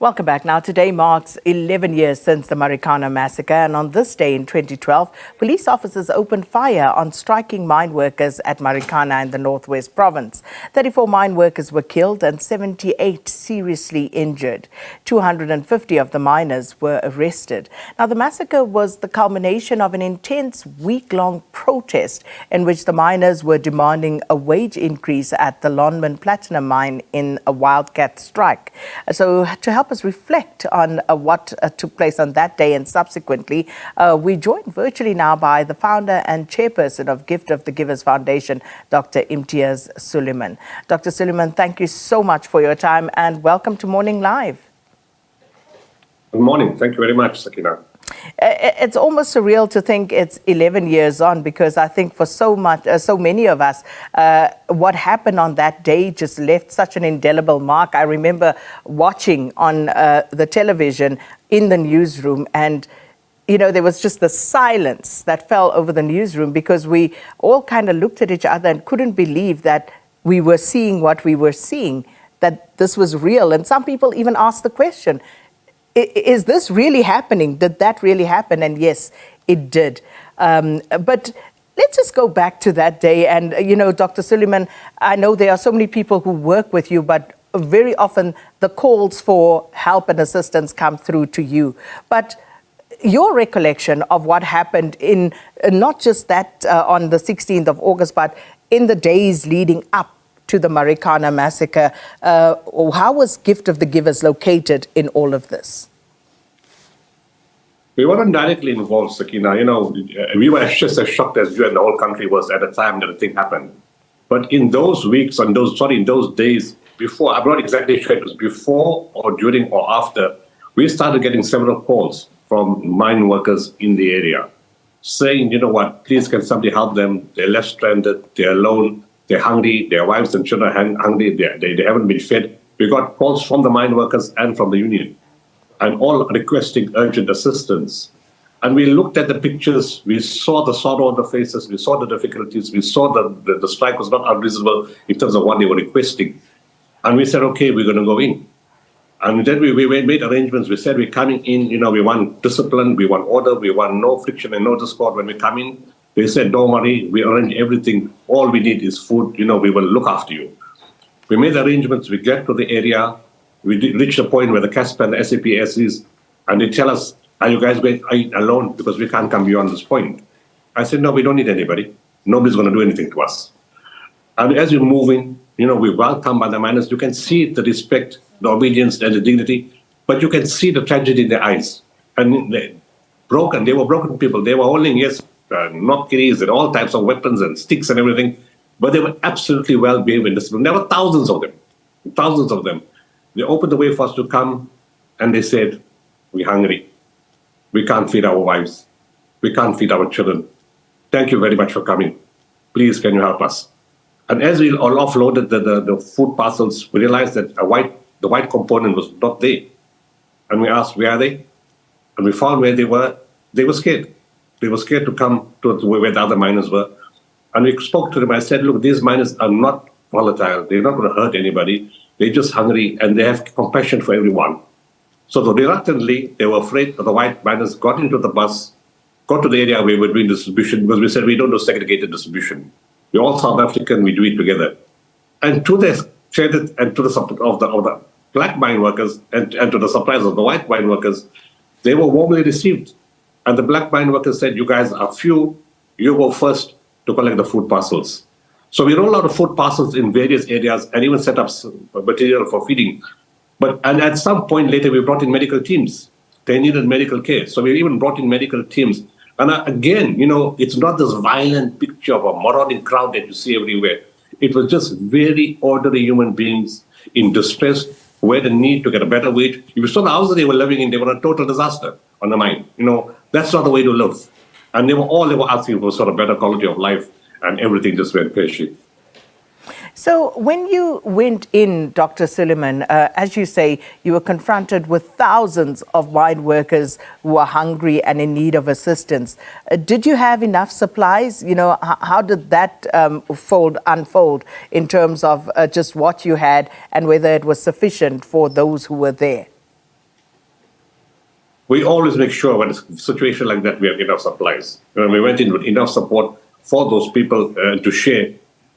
Welcome back. Now, today marks 11 years since the Marikana Massacre, and on this day in 2012, police officers opened fire on striking mine workers at Marikana in the Northwest Province. 34 mine workers were killed and 78 seriously injured. 250 of the miners were arrested. Now, the massacre was the culmination of an intense week-long protest in which the miners were demanding a wage increase at the Lonmin platinum mine in a wildcat strike. So, to help us reflect on what took place on that day and subsequently, we're joined virtually now by the founder and chairperson of Gift of the Givers Foundation, Dr Imtiaz Sooliman. Dr. Sooliman, thank you so much for your time and welcome to Morning Live. Good morning. Thank you very much, Sakina. It's almost surreal to think it's 11 years on, because I think for so many of us, what happened on that day just left such an indelible mark. I remember watching on the television in the newsroom, and there was just the silence that fell over the newsroom, because we all kind of looked at each other and couldn't believe that we were seeing what we were seeing, that this was real. And some people even asked the question, is this really happening? Did that really happen? And yes, it did. But let's just go back to that day. And, Dr. Sooliman, I know there are so many people who work with you, but very often the calls for help and assistance come through to you. But your recollection of what happened in not just that on the 16th of August, but in the days leading up to the Marikana Massacre, how was Gift of the Givers located in all of this? We weren't directly involved, Sakina. We were just as shocked as you and the whole country was at the time that the thing happened. But in those weeks, in those days before, I'm not exactly sure it was before or during or after, we started getting several calls from mine workers in the area saying, please can somebody help them? They're left stranded, they're alone, they're hungry, their wives and children are hungry, they haven't been fed. We got calls from the mine workers and from the union, and all requesting urgent assistance. And we looked at the pictures, we saw the sorrow on the faces, we saw the difficulties, we saw the strike was not unreasonable in terms of what they were requesting. And we said, okay, we're going to go in. And then we made arrangements. We said, we're coming in, we want discipline, we want order, we want no friction and no discord when we come in. They said, don't worry, we arrange everything. All we need is food. We will look after you. We made arrangements. We get to the area. We reach the point where the CASP and the SAPS is, and they tell us, are you guys going alone? Because we can't come beyond this point. I said, no, we don't need anybody. Nobody's going to do anything to us. And as we're moving, we're welcomed by the miners. You can see the respect, the obedience, and the dignity, but you can see the tragedy in their eyes. And they were broken people. They were holding, yes, knockeries and all types of weapons and sticks and everything, but they were absolutely well behaved and disciplined. There were thousands of them. They opened the way for us to come, and they said, we're hungry. We can't feed our wives. We can't feed our children. Thank you very much for coming. Please, can you help us? And as we all offloaded the food parcels, we realized that the white component was not there. And we asked, where are they? And we found where they were. They were scared. They were scared to come to where the other miners were. And we spoke to them. I said, look, these miners are not volatile. They're not going to hurt anybody. They're just hungry, and they have compassion for everyone. So reluctantly, they were afraid that the white miners got into the bus, got to the area where we were doing distribution, because we said we don't do segregated distribution. We're all South African, we do it together. And to the credit and to the support of the black mine workers and to the suppliers of the white mine workers, they were warmly received. And the black mine workers said, you guys are few, you go first to collect the food parcels. So we rolled out the food parcels in various areas and even set up material for feeding. And at some point later, we brought in medical teams. They needed medical care. So we even brought in medical teams. And again, it's not this violent picture of a marauding crowd that you see everywhere. It was just very ordinary human beings in distress, who had a need to get a better wage. If you saw the houses they were living in, they were a total disaster on the mine. That's not the way to live. And they were asking for sort of better quality of life, and everything just went pear-shaped. So when you went in, Dr. Sooliman, as you say, you were confronted with thousands of mine workers who are hungry and in need of assistance. Did you have enough supplies? How did that unfold in terms of just what you had and whether it was sufficient for those who were there? we always make sure when it's a situation like that, we have enough supplies. We went in with enough support for those people to share.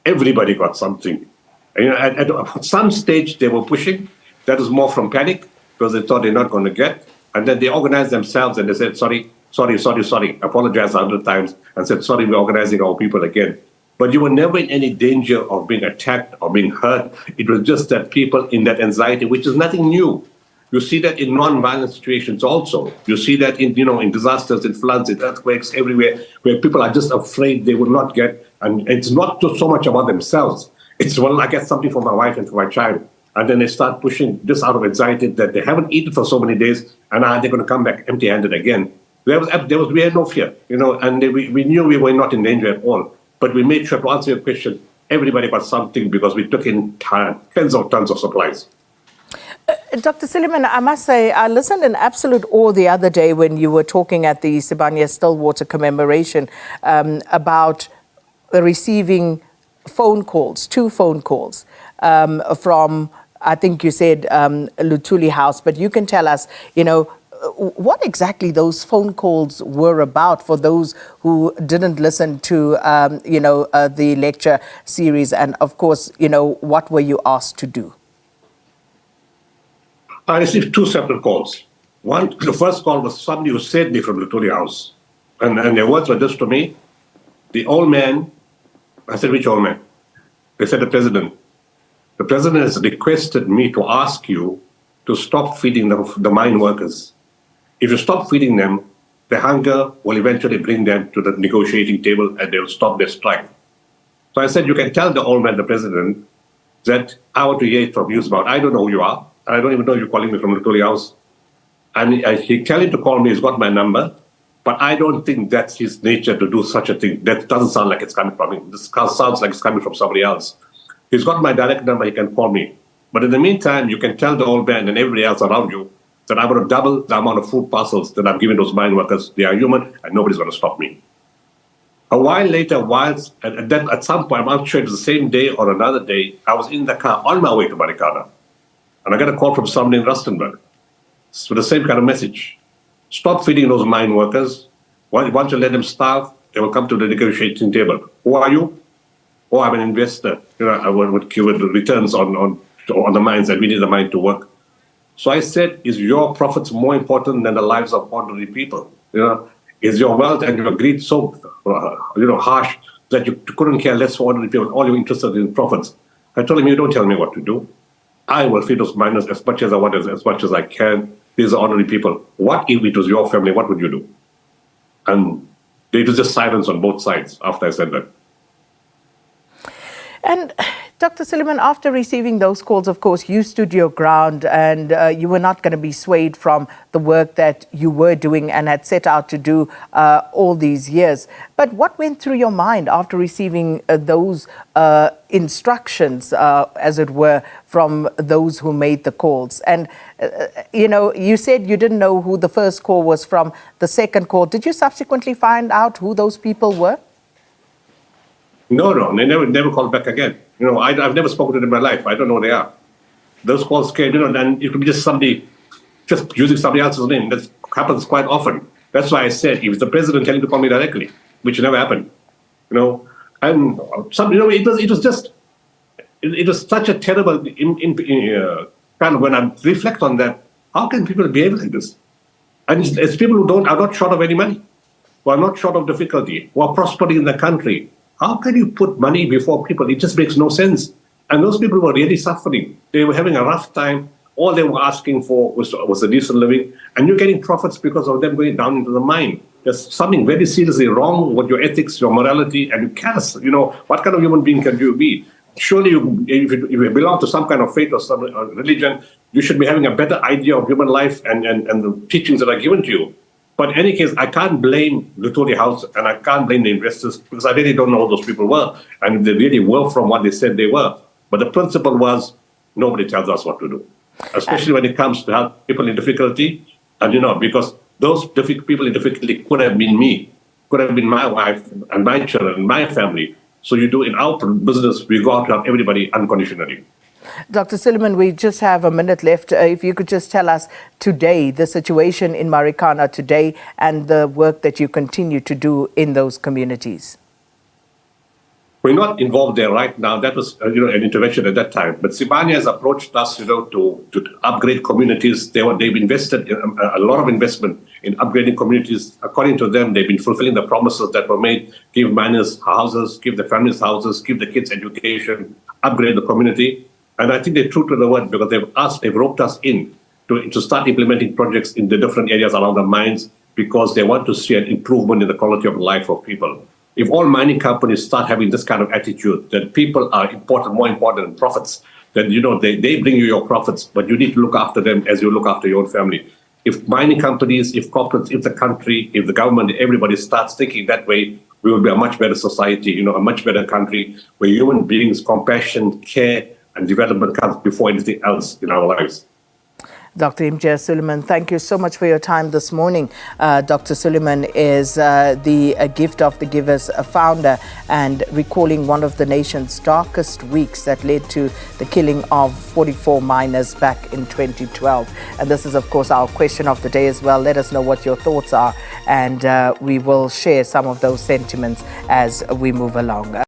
Everybody got something. And, at some stage, they were pushing. That was more from panic because they thought they're not going to get. And then they organized themselves and they said, sorry, apologized 100 times and said, sorry, we're organizing our people again. But you were never in any danger of being attacked or being hurt. It was just that people in that anxiety, which is nothing new. You see that in non-violent situations also. You see that in disasters, in floods, in earthquakes, everywhere, where people are just afraid they will not get. And it's not so much about themselves. It's, well, I get something for my wife and for my child. And then they start pushing just out of anxiety that they haven't eaten for so many days, and they're going to come back empty-handed again. We had no fear, and we knew we were not in danger at all. But we made sure, to answer your question, everybody got something because we took in tens of tons of supplies. Dr. Sooliman, I must say, I listened in absolute awe the other day when you were talking at the Sibanye-Stillwater commemoration about receiving phone calls, 2 phone calls from, I think you said, Luthuli House, but you can tell us, what exactly those phone calls were about for those who didn't listen to, the lecture series, and of course, what were you asked to do? I received 2 separate calls. The first call was somebody who saved me from Luthuli House. And their words were this to me: the old man. I said, which old man? They said, the president. The president has requested me to ask you to stop feeding the mine workers. If you stop feeding them, the hunger will eventually bring them to the negotiating table and they will stop their strike. So I said, you can tell the old man, the president, that I want to hear it from you about. I don't know who you are. I don't even know you're calling me from Luthuli House. And he tell him to call me. He's got my number. But I don't think that's his nature to do such a thing. That doesn't sound like it's coming from him. This sounds like it's coming from somebody else. He's got my direct number. He can call me. But in the meantime, you can tell the old man and everybody else around you that I'm going to double the amount of food parcels that I'm giving those mine workers. They are human, and nobody's going to stop me. A while later, at some point, I'm not sure it was the same day or another day, I was in the car on my way to Marikana. And I got a call from somebody in Rustenburg with the same kind of message. Stop feeding those mine workers. Once you let them starve, they will come to the negotiating table. Who are you? Oh, I'm an investor. I would give returns on the mines, and we need the mine to work. So I said, is your profits more important than the lives of ordinary people? Is your wealth and your greed so harsh that you couldn't care less for ordinary people? All you're interested in profits. I told him, you don't tell me what to do. I will feed those miners as much as I want, as much as I can. These are ordinary people. What if it was your family? What would you do? And there was just silence on both sides after I said that. And Dr. Sooliman, after receiving those calls, of course, you stood your ground and you were not going to be swayed from the work that you were doing and had set out to do all these years. But what went through your mind after receiving those instructions, as it were, from those who made the calls? And, you said you didn't know who the first call was from, the second call. Did you subsequently find out who those people were? No, they never called back again. I've never spoken to them in my life. I don't know who they are. Those calls came, and it could be just somebody, just using somebody else's name. That happens quite often. That's why I said, if it's the president telling to call me directly, which never happened, and it was such a terrible, kind of, when I reflect on that, how can people behave like this? And it's people who are not short of any money, who are not short of difficulty, who are prospering in the country. How can you put money before people? It just makes no sense. And those people were really suffering. They were having a rough time. All they were asking for was a decent living. And you're getting profits because of them going down into the mine. There's something very seriously wrong with your ethics, your morality, and you can't, what kind of human being can you be? Surely, if you belong to some kind of faith or some religion, you should be having a better idea of human life and the teachings that are given to you. But in any case, I can't blame Luthuli House and I can't blame the investors because I really don't know who those people were. And they really were from what they said they were. But the principle was nobody tells us what to do, especially when it comes to help people in difficulty. And, because those people in difficulty could have been me, could have been my wife and my children and my family. So in our business, we go out to help everybody unconditionally. Dr. Sooliman, we just have a minute left. If you could just tell us today, the situation in Marikana today and the work that you continue to do in those communities. We're not involved there right now. That was, an intervention at that time. But Sibania has approached us, to upgrade communities. They've invested a lot of investment in upgrading communities. According to them, they've been fulfilling the promises that were made: give minors houses, give the families houses, give the kids education, upgrade the community. And I think they're true to the word, because they've roped us in to start implementing projects in the different areas around the mines, because they want to see an improvement in the quality of life of people. If all mining companies start having this kind of attitude, that people are more important than profits, then, they bring you your profits, but you need to look after them as you look after your own family. If mining companies, if corporates, if the country, if the government, everybody starts thinking that way, we will be a much better society, a much better country, where human beings, compassion, care, and development comes before anything else in our lives. Dr. Imtiaz Sooliman, thank you so much for your time this morning. Dr. Sooliman is the Gift of the Givers founder, and recalling one of the nation's darkest weeks that led to the killing of 44 miners back in 2012. And this is, of course, our question of the day as well. Let us know what your thoughts are, and we will share some of those sentiments as we move along.